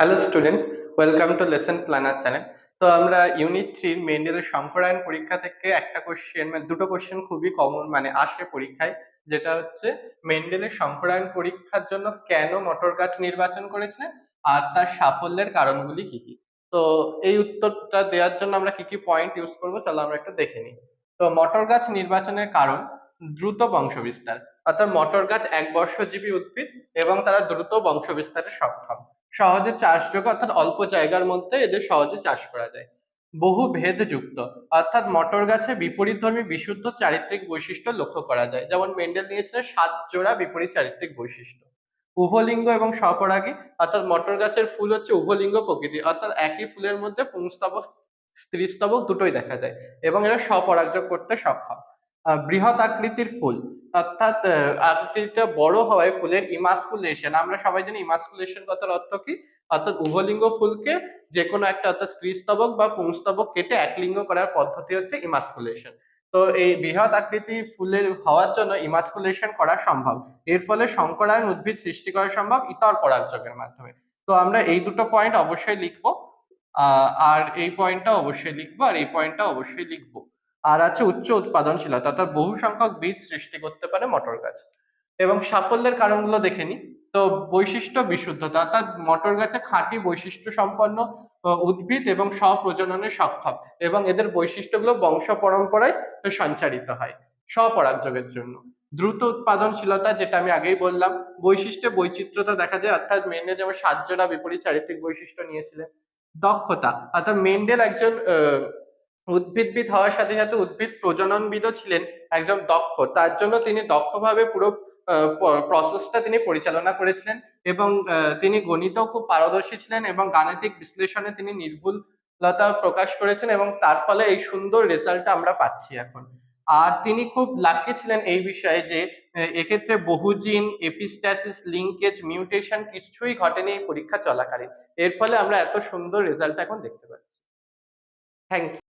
Hello student, welcome to lesson planner channel. তো আমরা unit 3 মেন্ডেলের সংকরায়ন পরীক্ষা থেকে একটা কোশ্চেন মানে দুটো কোশ্চেন খুবই কমন মানে আসে পরীক্ষায়, যেটা হচ্ছে মেন্ডেলের সংকরায়ন পরীক্ষার জন্য কেন মটর গাছ নির্বাচন করেছিলেন আর তার সাফল্যের কারণগুলি কি কি। তো এই উত্তরটা দেওয়ার জন্য আমরা কি কি পয়েন্ট ইউজ করবো চলো আমরা একটু দেখে নিই। তো মটর গাছ নির্বাচনের কারণ দ্রুত বংশবিস্তার, অর্থাৎ মটর গাছ একবর্ষজীবী উদ্ভিদ এবং তারা দ্রুত বংশবিস্তারে সক্ষম। সহজে চাষযোগ্য, অর্থাৎ অল্প জায়গার মধ্যে এদের সহজে চাষ করা যায়। বহু ভেদযুক্ত, অর্থাৎ মটর গাছে বিপরীতধর্মী বিশুদ্ধ চারিত্রিক বৈশিষ্ট্য লক্ষ্য করা যায়। যেমন মেন্ডেল নিয়েছিলেন 7 জোড়া বিপরীত চারিত্রিক বৈশিষ্ট্য। উভলিঙ্গ এবং স্বপরাগী, অর্থাৎ মটর গাছের ফুল হচ্ছে উভলিঙ্গ প্রকৃতি, অর্থাৎ একই ফুলের মধ্যে পুংস্তবক স্ত্রীস্তবক দুটোই দেখা যায় এবং এরা স্বপরাগযোগ করতে সক্ষম। বৃহৎ আকৃতির ফুল, অর্থাৎ আকৃতিটা বড় হওয়ায় ফুলের ইমাসকুলেশন, আমরা সবাই জানি ইমাসকুলেশন কথার অর্থ কি, অর্থাৎ উভলিঙ্গ ফুলকে যে কোনো একটা অর্থাৎ স্ত্রীস্তবক বা পুংস্তবক কেটে একলিঙ্গ করার পদ্ধতি হচ্ছে ইমাসকুলেশন। তো এই বৃহৎ আকৃতি ফুলের হওয়ার জন্য ইমাসকুলেশন করা সম্ভব। এর ফলে সংকরায়ন উদ্ভিদ সৃষ্টি করা সম্ভব ইতর পরাগযোগের মাধ্যমে। তো আমরা এই দুটো পয়েন্ট অবশ্যই লিখবো, আর এই পয়েন্টটা অবশ্যই লিখবো, আর এই পয়েন্টটা অবশ্যই লিখবো। আর আছে উচ্চ উৎপাদনশীলতা, অর্থাৎ বহু সংখ্যক বীজ সৃষ্টি করতে পারে মটর গাছ। এবং সাফল্যের কারণগুলো দেখে নিই। তো বৈশিষ্ট্য বিশুদ্ধতা, অর্থাৎ মটর গাছে খাঁটি বৈশিষ্ট্য সম্পন্ন উদ্ভিদ এবং স্বপ্রজননে সক্ষম এবং এদের বৈশিষ্ট্যগুলো বংশ পরম্পরায় সঞ্চারিত হয় স্বপরাগযোগের জন্য। দ্রুত উৎপাদনশীলতা, যেটা আমি আগেই বললাম, বৈশিষ্ট্যে বৈচিত্র্যতা দেখা যায়, অর্থাৎ মেন্ডেল যেমন 7 জোড়া বিপরীত চারিত্রিক বৈশিষ্ট্য নিয়েছিলেন। দক্ষতা, অর্থাৎ মেন্ডেল একজন উদ্ভিদবিদ হওয়ার সাথে সাথে উদ্ভিদ প্রজননবিদও ছিলেন একজন দক্ষ, তার জন্য তিনি দক্ষভাবে পুরো প্রসেসটা তিনি পরিচালনা করেছিলেন এবং তিনি গণিতেও খুব পারদর্শী ছিলেন এবং গাণিতিক বিশ্লেষণে তিনি নির্ভুলতা প্রকাশ করেছেন এবং তার ফলে এই সুন্দর রেজাল্টটা আমরা পাচ্ছি এখন। আর তিনি খুব লাকি ছিলেন এই বিষয়ে যে এক্ষেত্রে বহুজিন, এপিস্ট্যাসিস, লিঙ্কেজ, মিউটেশন কিছুই ঘটেনি এই পরীক্ষা চলাকালীন। এর ফলে আমরা এত সুন্দর রেজাল্ট এখন দেখতে পাচ্ছি। Thank you.